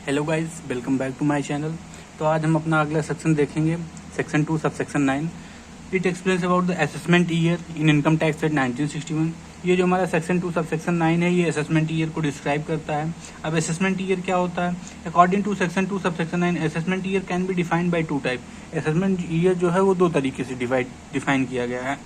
Hello guys, welcome back to my channel. तो आज हम अपना अगला सेक्शन देखेंगे, section 2 sub section 9। It explains about the assessment year in income tax act 1961। ये जो हमारा सेक्शन 2 सब सेक्शन 9 है, ये असेसमेंट ईयर को डिस्क्राइब करता है। अब असेसमेंट ईयर क्या होता है? According to section 2 sub section 9, assessment year can be defined by 2 type. Assessment year जो है वो 2 तरीके से डिफाइन किया गया है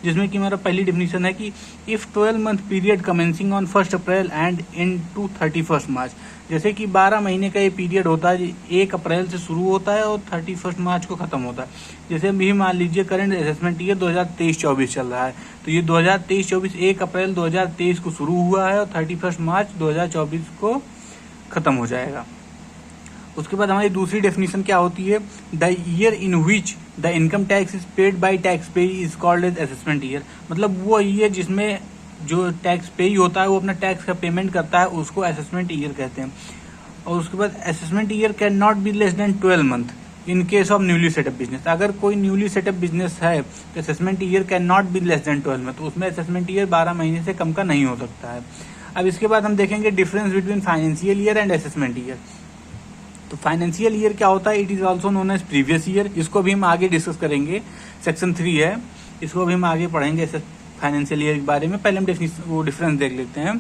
जिसमें कि हमारा पहली डेफिनेशन है कि if 12 month period commencing on 1 April and into टू 31 मार्च। जैसे कि 12 महीने का ये पीरियड होता है, 1 अप्रैल से शुरू होता है और 31 मार्च को खत्म होता है। जैसे अभी मान लीजिए करंट असेसमेंट ईयर 2023-24 चल रहा है, तो ये 2023-24 1 अप्रैल 2023 को शुरू हुआ है और 31 मार्च 2024 को खत्म हो जाएगा। उसके बाद हमारी दूसरी डेफिनेशन क्या होती है? The year in which the income tax is paid by taxpayer is called as assessment year. मतलब वो ईयर जिसमें जो टैक्स पे होता है वो अपना टैक्स का पेमेंट करता है, उसको असेसमेंट ईयर कहते हैं। और उसके बाद assessment year can not be less than 12 month in case of newly set up business. अगर कोई न्यूली सेटअप बिजनेस है तो assessment year can not be less than 12 month, उसमें असेसमेंट ईयर 12 महीने से कम का नहीं हो सकता है। अब इसके बाद हम देखेंगे difference between financial year and assessment year. तो फाइनेंशियल ईयर क्या होता है? It is also known as previous year. इसको भी हम आगे डिस्कस करेंगे, सेक्शन 3 है, इसको भी हम आगे पढ़ेंगे फाइनेंशियल ईयर के बारे में। पहले हम डिफरेंस देख लेते हैं।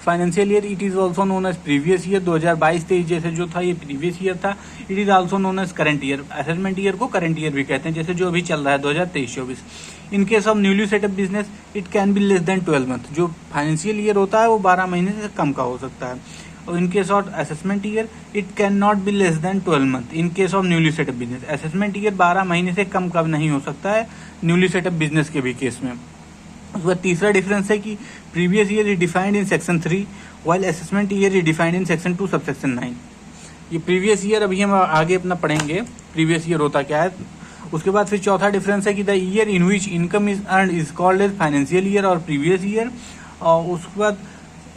Financial year it is also known as previous year. 2022-23 जैसे जो था ये प्रीवियस ईयर था। It is also known as current year. Assessment year को करंट ईयर भी कहते हैं, जैसे जो अभी चल रहा है 2023-24। इन case of newly set up business it can be less than 12 month. जो फाइनेंशियल ईयर होता है वो 12 महीने से कम का हो सकता है। और इन case of assessment year it can not be less than 12 month in case of newly set up business. Assessment year 12 महीने से कम का नहीं हो सकता है न्यूली सेटअप बिजनेस के भी केस में। उसके बाद तीसरा डिफरेंस है कि previous year is defined in section 3 while assessment year is defined in section 2 sub section 9। ये प्रीवियस ईयर अभी हम आगे अपना पढ़ेंगे, प्रीवियस ईयर होता क्या है। उसके बाद फिर चौथा डिफरेंस है कि the year in which income is earn is called as financial year और प्रीवियस ईयर। और उसके बाद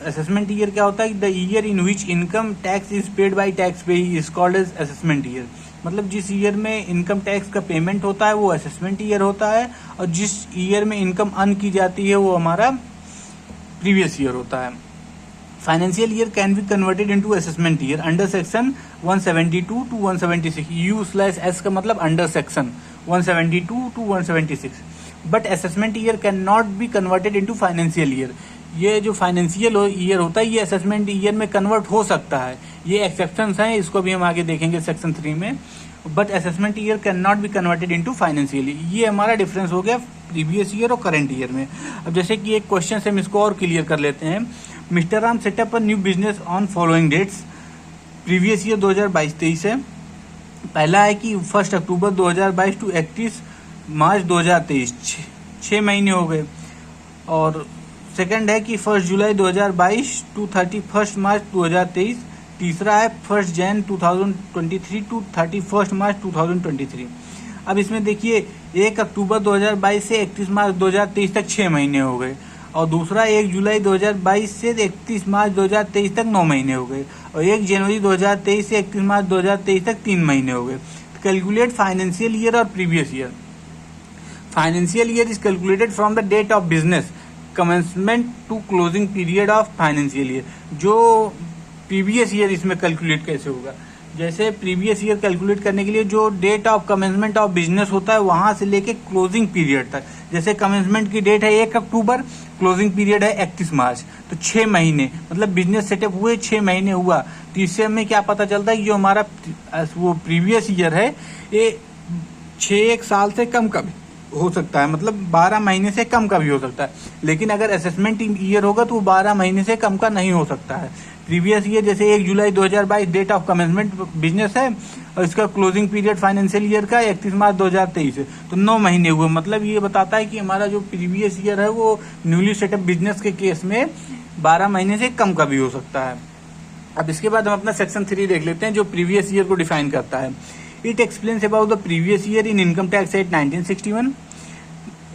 असेसमेंट ईयर क्या होता है? The year in which income tax is paid by taxpayer is called as assessment year. मतलब जिस year में इनकम टैक्स का पेमेंट होता है वो असेसमेंट ईयर होता है, और जिस ईयर में इनकम अर्न की जाती है वो हमारा प्रीवियस ईयर होता है। Financial year can be converted into assessment year under section 172 to 176। U/S का मतलब under section 172 to 176। But assessment year can not be converted into financial year. ये जो फाइनेंशियल ईयर होता है ये असेसमेंट ईयर में कन्वर्ट हो सकता है, ये एक्सेप्शंस हैं, इसको भी हम आगे देखेंगे सेक्शन 3 में। But assessment year can not be converted into financial year. ये हमारा डिफरेंस हो गया प्रीवियस ईयर और करंट ईयर में। अब जैसे कि एक क्वेश्चन से हम इसको और क्लियर कर लेते हैं। Mister Ram set up a new business on following dates. Previous year 2022-23 है। पहला है कि 1 अक्टूबर 2022 टू 31 मार्च 2023, 6 महीने हो गए। और सेकंड है कि 1 जुलाई 2022 टू 31 मार्च 2023। तीसरा है 1 जनवरी 2023 टू 31 मार्च 2023। अब इसमें देखिए 1 अक्टूबर 2022 से 31 मार्च 2023 तक 6 महीने हो गए, और दूसरा 1 जुलाई 2022 से 31 मार्च 2023 तक 9 महीने हो गए, और 1 जनवरी 2023 से 31 मार्च 2023 तक 3 महीने हो गए। कैलकुलेट फाइनेंशियल ईयर और previous year. Financial year is calculated from the date of business commencement to closing period of financial year. जो प्रीवियस ईयर इसमें कैलकुलेट कैसे होगा? जैसे प्रीवियस ईयर कैलकुलेट करने के लिए जो date of commencement of business होता है वहां से लेके क्लोजिंग पीरियड तक। जैसे कमेंसमेंट की डेट है 1 अक्टूबर, क्लोजिंग पीरियड है 31 मार्च, तो 6 महीने, मतलब बिजनेस सेटअप हुए 6 महीने हुआ। तो इससे हमें क्या पता चलता है कि जो हमारा वो प्रीवियस ईयर है ये 1 साल से कम का भी हो सकता है, मतलब 12 महीने से कम का भी हो सकता है। लेकिन अगर असेसमेंट ईयर होगा तो वो 12 महीने से कम का नहीं हो सकता है। प्रीवियस ईयर जैसे 1 जुलाई 2022 डेट ऑफ कमेंसमेंट बिजनेस है, और इसका क्लोजिंग पीरियड फाइनेंशियल ईयर का 31 मार्च 2023 है, तो 9 महीने हुए। मतलब ये बताता है कि हमारा जो प्रीवियस ईयर है वो न्यूली सेटअप बिजनेस के केस में 12 महीने से कम का भी हो सकता है। अब इसके बाद हम अपना सेक्शन 3 देख लेते हैं जो प्रीवियस ईयर को डिफाइन करता है। It explains about the previous year in Income Tax Act 1961.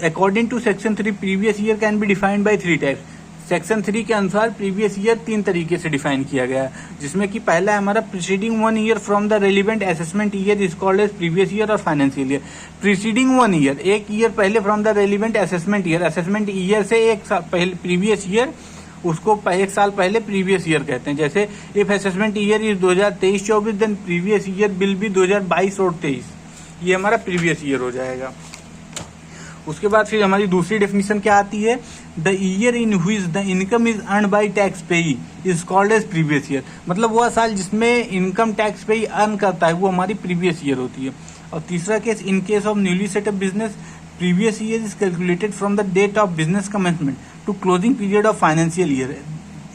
According to Section 3, previous year can be defined by 3 types. Section 3 के अनुसार प्रीवियस ईयर 3 तरीके से डिफाइन किया गया है, जिसमें कि पहला है हमारा preceding 1 year from the relevant assessment year is called as previous year और financial year. Preceding 1 year, 1 year पहले from the relevant assessment year, assessment year से एक पहले प्रीवियस ईयर उसको एक साल पहले प्रीवियस ईयर कहते हैं। जैसे if assessment year is 2023-24 then previous year will be 2022 और 23, ये हमारा प्रीवियस ईयर हो जाएगा। उसके बाद फिर हमारी दूसरी डेफिनेशन क्या आती है, the year in which the income is earn by tax payee is called as previous year, मतलब वह साल जिसमें इनकम टैक्स पेई अर्न करता है वो हमारी प्रीवियस ईयर होती है। और तीसरा case, in case of newly set up business previous year is calculated from the date of business commencement to closing period of financial year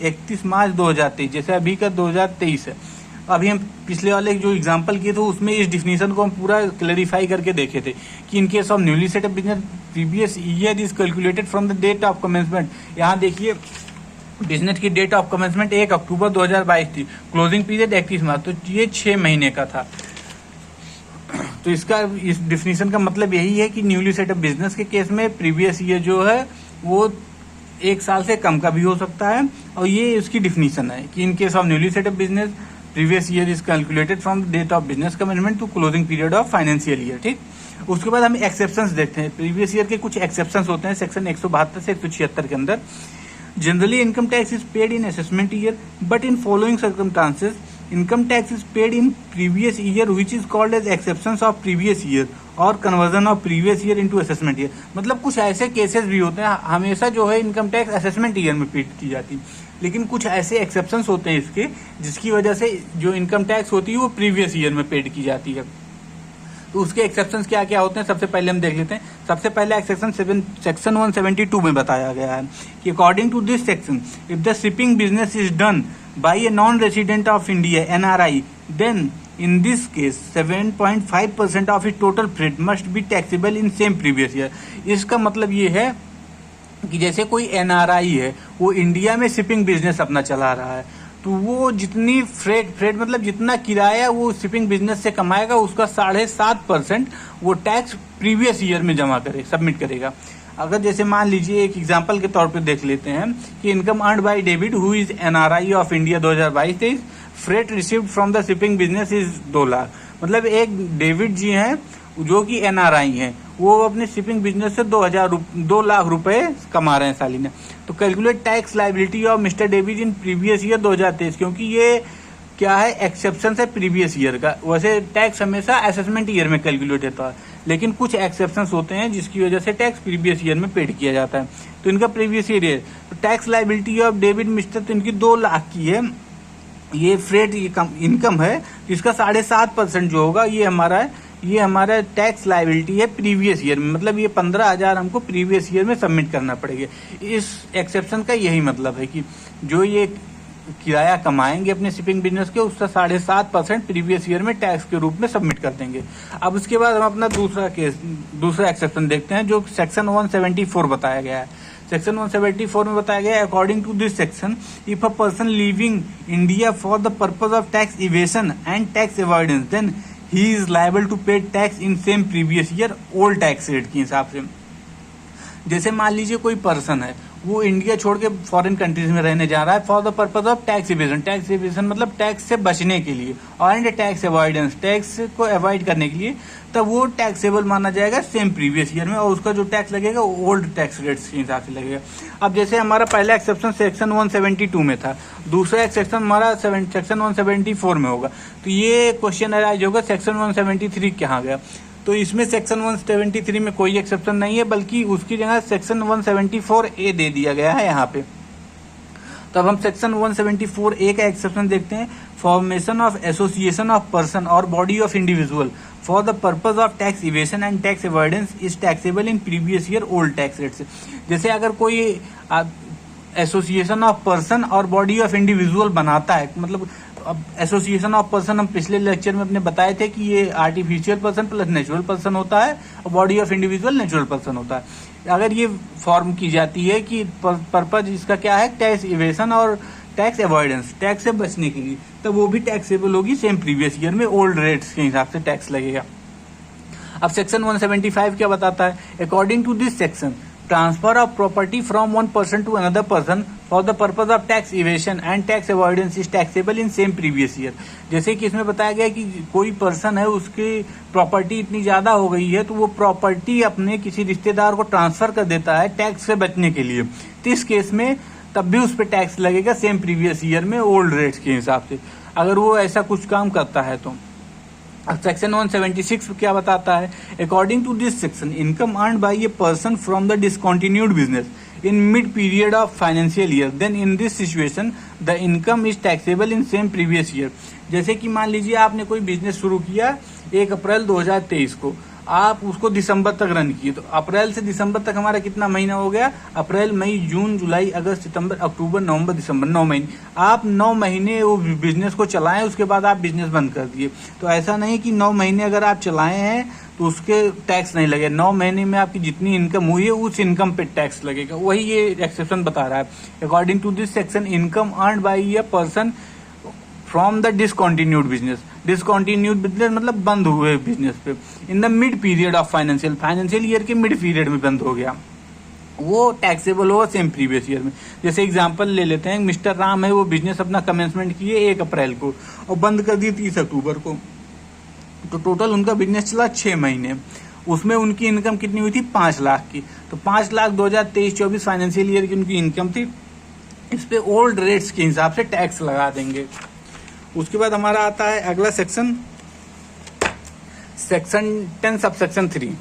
31 March 2023, जैसे अभी का 2023 है। अभी हम पिछले वाले जो एग्जांपल किए थे उसमें इस डिफिनीशन को हम पूरा क्लैरिफाई करके देखे थे कि in case of newly set up business previous year is calculated from the date of commencement. यहाँ देखिए बिजनेस की डेट ऑफ कमेंसमेंट 1 अक्टूबर 2022 थी, क्लोजिंग पीरियड 31 मार्च, तो ये 6 महीने का था। तो इसका इस डिफिनीशन का मतलब यही है कि न्यूली सेटअप बिजनेस के केस में प्रीवियस ईयर जो है वो 1 साल से कम का भी हो सकता है, और ये उसकी डिफिनीशन है कि in case of newly set up business previous year is calculated from the date of business commencement to closing period of financial year. ठीक, उसके बाद हम एक्सेप्शंस देखते हैं। प्रीवियस ईयर के कुछ एक्सेप्शंस होते हैं सेक्शन 172 से 176 के अंदर। Generally income tax is paid in assessment year, but in following circumstances income tax is paid in previous year which is called as exceptions of previous year और conversion of previous year into assessment year. मतलब कुछ ऐसे cases भी होते हैं, हमेशा जो है इनकम टैक्स असेसमेंट ईयर में पेड की जाती है, लेकिन कुछ ऐसे एक्सेप्शंस होते हैं इसके जिसकी वजह से जो इनकम टैक्स होती है वो प्रीवियस ईयर में पेड की जाती है। तो उसके एक्सेप्शंस क्या क्या होते हैं सबसे पहले हम देख लेते हैं। सबसे पहला एक्सेप्शन सेक्शन 172 में बताया गया है कि according to this section if the shipping business is done by a non resident of India NRI then in this case 7.5% of its total freight must be taxable in same previous year। इसका मतलब ये है कि जैसे कोई NRI है वो India में शिपिंग बिजनेस अपना चला रहा है, तो वो जितनी फ्रेट मतलब जितना किराया वो शिपिंग बिजनेस से कमाएगा उसका 7.5% वो टैक्स प्रीवियस ईयर में सबमिट करेगा। अगर जैसे मान लीजिए एक एग्जांपल के तौर पे देख लेते हैं कि income earned by David who is NRI of India 2022-23, freight received from the shipping business is 2 lakh. मतलब एक डेविड जी हैं जो कि NRI हैं, वो अपने शिपिंग बिजनेस से 2 लाख रुपए कमा रहे हैं सालिना। तो calculate tax liability of mister David in previous year 2023, क्योंकि ये क्या है एक्सेप्शन है प्रीवियस ईयर का। वैसे टैक्स हमेशा असेसमेंट ईयर में कैलकुलेट होता है, लेकिन कुछ एक्सेप्शंस होते हैं जिसकी वजह से टैक्स प्रीवियस ईयर में पेड किया जाता है। तो इनका प्रीवियस ईयर है, तो tax liability of David mister तो इनकी 2 लाख की है। ये फ्रेट इनकम है, इसका 7.5% जो होगा ये हमारा टैक्स लायबिलिटी है प्रीवियस ईयर में। मतलब ये 15,000 हमको प्रीवियस ईयर में सबमिट करना पड़ेगा। इस एक्सेप्शन का यही मतलब है कि जो ये किराया कमाएंगे अपने शिपिंग बिजनेस के उसका 7.5% प्रीवियस ईयर में टैक्स के रूप में सबमिट कर देंगे। अब उसके बाद हम अपना दूसरा एक्सेप्शन देखते हैं जो सेक्शन 174 बताया गया है। सेक्शन 174 में बताया गया है according to this section if a person living India for the purpose of tax evasion and tax avoidance then he is liable to pay tax in same previous year old tax rate के हिसाब से। जैसे मान लीजिए कोई person है वो India छोड़ के फॉरेन कंट्रीज में रहने जा रहा है for the purpose of tax evasion. Tax evasion मतलब टैक्स से बचने के लिए, और टैक्स अवॉइडेंस टैक्स को अवॉइड करने के लिए, तब वो टैक्सेबल माना जाएगा सेम प्रीवियस ईयर में, और उसका जो टैक्स लगेगा ओल्ड टैक्स रेट्स के हिसाब से लगेगा। अब जैसे हमारा पहला एक्सेप्शन सेक्शन 172 में था, दूसरा एक्सेप्शन हमारा सेक्शन 174 में होगा, तो ये क्वेश्चन अराइज होगा सेक्शन 173 कहाँ गया। तो इसमें सेक्शन 173 में कोई एक्सेप्शन नहीं है, बल्कि उसकी जगह सेक्शन 174A दे दिया गया है यहाँ पे। तो अब हम सेक्शन 174A का एक्सेप्शन देखते हैं। Formation of association of person और body of individual for the purpose of tax evasion and tax avoidance is taxable in previous year old tax rate से। जैसे अगर कोई एसोसिएशन ऑफ पर्सन और body of individual बनाता है, मतलब अब एसोसिएशन ऑफ पर्सन हम पिछले लेक्चर में अपने बताए थे कि ये artificial person plus natural person होता है, और body of individual natural person होता है। अगर ये फॉर्म की जाती है कि पर्पज इसका क्या है टैक्स इवेशन और टैक्स अवॉइडेंस, टैक्स से बचने के लिए, तब वो भी टैक्सेबल होगी सेम प्रीवियस ईयर में, ओल्ड रेट्स के हिसाब से टैक्स लगेगा। अब सेक्शन 175 क्या बताता है? According to this section transfer of property from one person to another person for the purpose of tax evasion and tax avoidance is taxable in same previous year. जैसे कि इसमें बताया गया कि कोई पर्सन है उसकी प्रॉपर्टी इतनी ज्यादा हो गई है तो वो प्रॉपर्टी अपने किसी रिश्तेदार को ट्रांसफर कर देता है टैक्स से बचने के लिए। तो इस केस में तब भी उस पर टैक्स लगेगा सेम प्रीवियस ईयर में ओल्ड रेट्स के हिसाब से, अगर वो ऐसा कुछ काम करता है तो। सेक्शन 176 क्या बताता है? According to this section, income earned by a person from the discontinued business in mid period of financial year, then in this situation the income is taxable in same previous year। जैसे कि मान लीजिए आपने कोई business शुरू किया 1 अप्रैल 2023 को, आप उसको दिसंबर तक रन किए, तो अप्रैल से दिसंबर तक हमारा कितना महीना हो गया? अप्रैल, मई, जून, जुलाई, अगस्त, सितंबर, अक्टूबर, नवंबर, दिसंबर, 9 महीने। आप 9 महीने वो बिजनेस को चलाएं, उसके बाद आप बिजनेस बंद कर दिए। तो ऐसा नहीं कि 9 महीने अगर आप चलाए हैं तो उसके टैक्स नहीं लगे, 9 महीने में आपकी जितनी इनकम हुई है उस इनकम पे टैक्स लगेगा। वही ये एक्सेप्शन बता रहा है। According to this section, income earned by a person from the discontinued business, discontinued business मतलब बंद हुए बिजनेस पे, in the mid period of financial year के मिड पीरियड में बंद हो गया, वो टैक्सेबल होगा सेम प्रीवियस ईयर में। जैसे एग्जांपल ले लेते हैं, मिस्टर राम है, वो बिजनेस अपना कमेंसमेंट किए 1 अप्रैल को और बंद कर दिए 30 अक्टूबर को, तो टोटल उनका बिजनेस चला 6 महीने। उसमें उनकी इनकम कितनी हुई थी? 5 लाख की। तो 5 लाख 2023-24 फाइनेंशियल ईयर की उनकी इनकम थी। इस पे ओल्ड रेट्स के हिसाब से टैक्स लगा देंगे। उसके बाद हमारा आता है अगला section, section 10 subsection 3।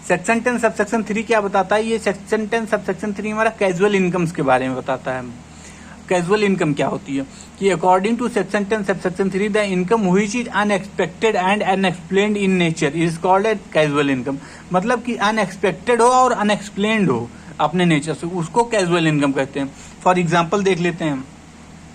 Section 10 subsection 3 क्या बताता है? ये सेक्शन 10 सबसेक्शन 3 हमारा कैजुअल इनकम्स के बारे में बताता है। कैजुअल इनकम क्या होती है कि according to section 10 subsection 3 the income which is unexpected and unexplained in nature is called a casual income. मतलब कि अनएक्सपेक्टेड हो और अनएक्सप्लेन्ड हो अपने नेचर से, उसको कैजुअल इनकम कहते हैं। फॉर एग्जाम्पल देख लेते हैं,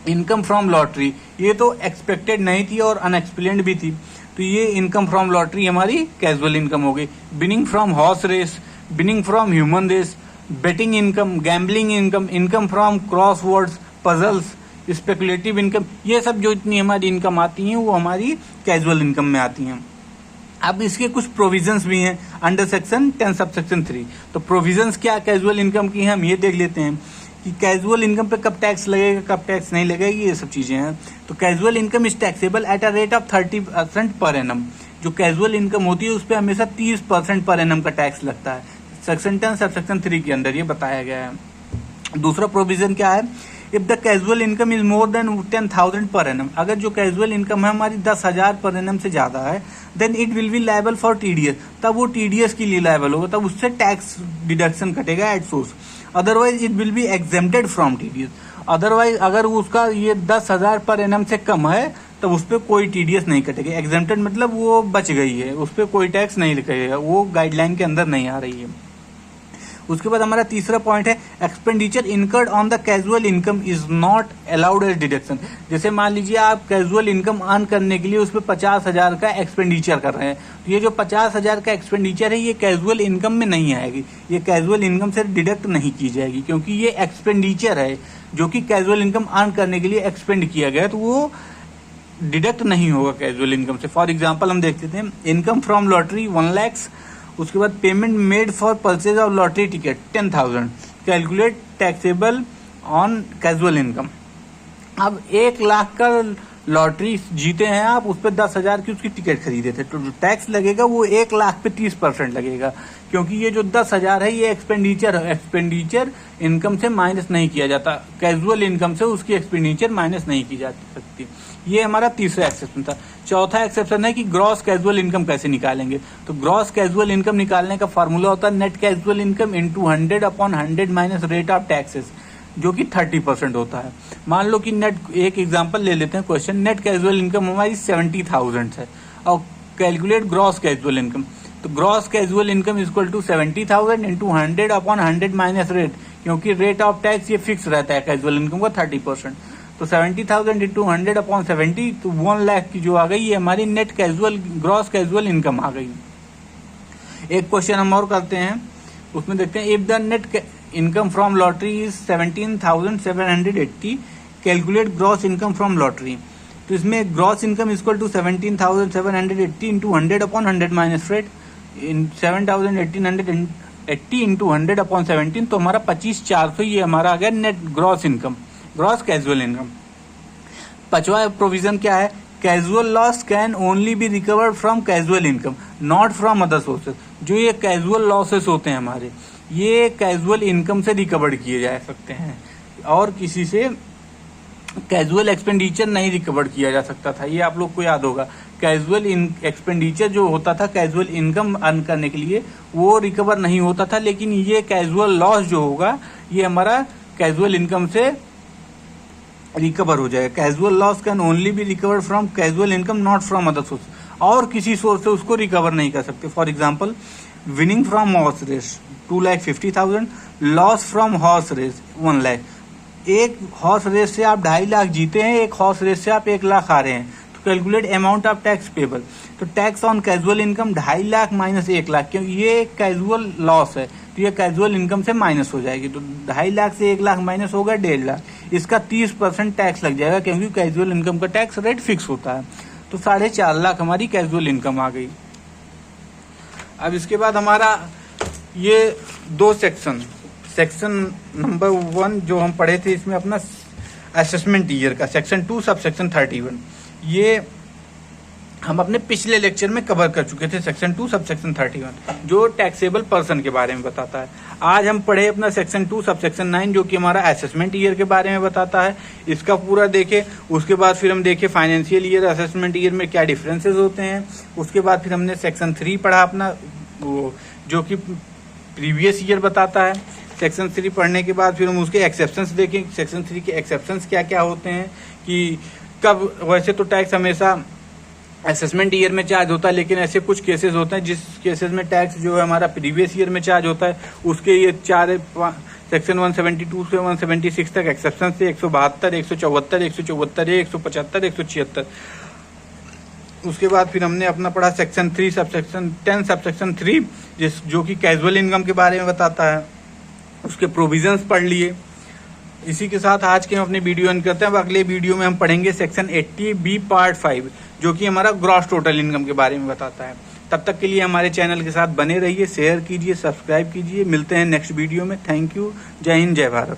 इनकम फ्रॉम लॉटरी, ये तो एक्सपेक्टेड नहीं थी और अनएक्सप्लेन्ड भी थी, तो ये इनकम फ्रॉम लॉटरी हमारी कैजुअल इनकम हो गई। Winning from horse race, winning from human race, betting income, gambling income, income from crosswords, puzzles, speculative income, ये सब जो इतनी हमारी इनकम आती हैं वो हमारी कैजुअल इनकम में आती हैं। अब इसके कुछ प्रोविजंस भी हैं अंडर सेक्शन 10 सबसेक्शन 3। तो प्रोविजंस क्या कैजुअल इनकम की हैं हम ये देख लेते हैं कि कैजुअल इनकम पे कब टैक्स लगेगा, कब टैक्स नहीं लगेगी, ये सब चीजें हैं। तो casual income is taxable at a rate of 30% per annum. जो कैजुअल इनकम होती है उस पर हमेशा 30% पर एनम का टैक्स लगता है। सेक्शन 10 सबसेक्शन 3 के अंदर ये बताया गया है। दूसरा प्रोविजन क्या है? If the casual income is more than 10,000 per annum, अगर जो कैजुअल इनकम है हमारी 10,000 पर एनम से ज्यादा है, then it will be liable for TDS, तब वो टीडीएस के लिए लायबल होगा, तब उससे टैक्स डिडक्शन कटेगा at source. Otherwise it will be exempted from TDS. Otherwise अगर उसका ये 10,000 पर एनम से कम है तब उस पर कोई टीडीएस नहीं कटेगा। एग्जेम्प्टेड मतलब वो बच गई है, उस पर कोई टैक्स नहीं लगेगा, वो गाइडलाइन के अंदर नहीं आ रही है। उसके बाद हमारा तीसरा पॉइंट है, expenditure incurred on the casual income is not allowed as deduction. जैसे मान लीजिए आप कैजुअल इनकम अर्न करने के लिए उस पर 50,000 का एक्सपेंडिचर कर रहे हैं, तो ये जो 50,000 का एक्सपेंडिचर है ये कैजुअल इनकम में नहीं आएगी, ये कैजुअल इनकम से डिडक्ट नहीं की जाएगी, क्योंकि ये एक्सपेंडिचर है जो कि कैजुअल इनकम अर्न करने के लिए एक्सपेंड किया गया, तो वो डिडक्ट नहीं होगा कैजुअल इनकम से। फॉर एग्जाम्पल हम देख लेते हैं, इनकम फ्रॉम लॉटरी 1 लाख, उसके बाद payment made for purchase of lottery ticket 10,000, calculate taxable on casual income. अब 1 लाख का लॉटरी जीते हैं आप, उस पर 10,000 की उसकी टिकट खरीदे थे, तो जो टैक्स लगेगा वो 1 लाख पे 30% लगेगा, क्योंकि ये जो 10,000 है ये एक्सपेंडिचर इनकम से माइनस नहीं किया जाता, कैजुअल इनकम से उसकी एक्सपेंडिचर माइनस नहीं की जा सकती। ये हमारा तीसरा एक्सेप्शन था। चौथा एक्सेप्शन है कि ग्रॉस कैजुअल इनकम कैसे निकालेंगे। तो ग्रॉस कैजुअल इनकम निकालने का फार्मूला होता है net casual income into 100/100 minus rate of taxes, जो कि 30% होता है। मान लो कि नेट, एक एग्जांपल ले लेते हैं क्वेश्चन, नेट कैजुअल इनकम हमारी 70,000 है और कैलकुलेट ग्रॉस कैजुअल इनकम। तो gross casual income equal to 70,000 into 100/100 minus rate, क्योंकि रेट ऑफ टैक्स ये फिक्स रहता है कैजुअल इनकम का 30%। तो 70,000 इंटू 100/70, तो 1 लाख की जो आ गई ये हमारी net casual gross casual income आ गई। एक क्वेश्चन हम और करते हैं, उसमें देखते हैं, if the net income from lottery is 17,780, calculate gross income from lottery. तो इसमें gross income equal to 17,780 into 100/100 minus rate, 7,1880 into 100/17, तो हमारा 25,400 ये हमारा आ गया net gross income, gross casual income. पांचवा प्रोविजन क्या है, casual loss can only be recovered from casual income not from other sources. जो ये कैजुअल लॉसेस होते हैं हमारे, ये कैजुअल इनकम से रिकवर्ड किए जा सकते हैं, और किसी से कैजुअल एक्सपेंडिचर नहीं रिकवर किया जा सकता था। ये आप लोग को याद होगा, कैजुअल एक्सपेंडिचर जो होता था कैजुअल इनकम अर्न करने के लिए वो रिकवर नहीं होता था, लेकिन ये कैजुअल लॉस जो होगा ये हमारा कैजुअल इनकम से रिकवर हो जाएगा। Casual loss can only be recovered from casual income, not from other source. और किसी सोर्स से उसको रिकवर नहीं कर सकते। For example, winning from horse race 2,50,000, loss from horse race 1 lakh. एक हॉर्स रेस से आप 2.5 लाख जीते हैं, एक हॉर्स रेस से आप 1 लाख आ रहे हैं, तो calculate amount of tax payable. तो tax on casual income 2.5 lakh minus 1 lakh, क्योंकि ये कैजुअल लॉस है तो ये कैजुअल इनकम से माइनस हो जाएगी। तो 2.5 लाख से 1 लाख माइनस होगा 1.5 लाख, इसका 30% टैक्स लग जाएगा, क्योंकि कैजुअल इनकम का टैक्स रेट फिक्स होता है। तो 4.5 लाख हमारी कैजुअल इनकम आ गई। अब इसके बाद हमारा ये 2 सेक्शन नंबर 1 जो हम पढ़े थे, इसमें अपना असेसमेंट ईयर का सेक्शन 2 सब सेक्शन 31, ये हम अपने पिछले लेक्चर में कवर कर चुके थे। सेक्शन 2 सब सेक्शन 31 जो टैक्सेबल पर्सन के बारे में बताता है। आज हम पढ़े अपना सेक्शन 2 सब सेक्शन 9 जो कि हमारा असेसमेंट ईयर के बारे में बताता है। इसका पूरा देखे, उसके बाद फिर हम देखे फाइनेंशियल ईयर असेसमेंट ईयर में क्या डिफरेंसेस होते हैं। उसके बाद फिर हमने सेक्शन 3 पढ़ा अपना, वो जो कि प्रीवियस ईयर बताता है। सेक्शन 3 पढ़ने के बाद फिर हम उसके एक्सेप्शंस देखें, सेक्शन 3 के एक्सेप्शंस क्या क्या होते हैं, कि कब, वैसे तो टैक्स हमेशा असेसमेंट ईयर में चार्ज होता है, लेकिन ऐसे कुछ केसेस होते हैं जिस केसेस में टैक्स जो है हमारा प्रीवियस ईयर में चार्ज होता है, उसके ये 4 सेक्शन 172 से 176 तक एक्सेप्शन से 172, 174, 174 ए, 175, 176। उसके बाद फिर हमने अपना पढ़ा सेक्शन 3 सबसेक्शन 10 सबसेक्शन 3 जो कि कैजुअल इनकम के बारे में बताता है, उसके प्रोविजंस पढ़ लिए। इसी के साथ आज के हम अपनी वीडियो एंड करते हैं। अब अगले वीडियो में हम पढ़ेंगे सेक्शन 80B पार्ट 5 जो कि हमारा ग्रॉस टोटल इनकम के बारे में बताता है। तब तक के लिए हमारे चैनल के साथ बने रहिए, शेयर कीजिए, सब्सक्राइब कीजिए। मिलते हैं नेक्स्ट वीडियो में। Thank you. जय हिंद, जय भारत।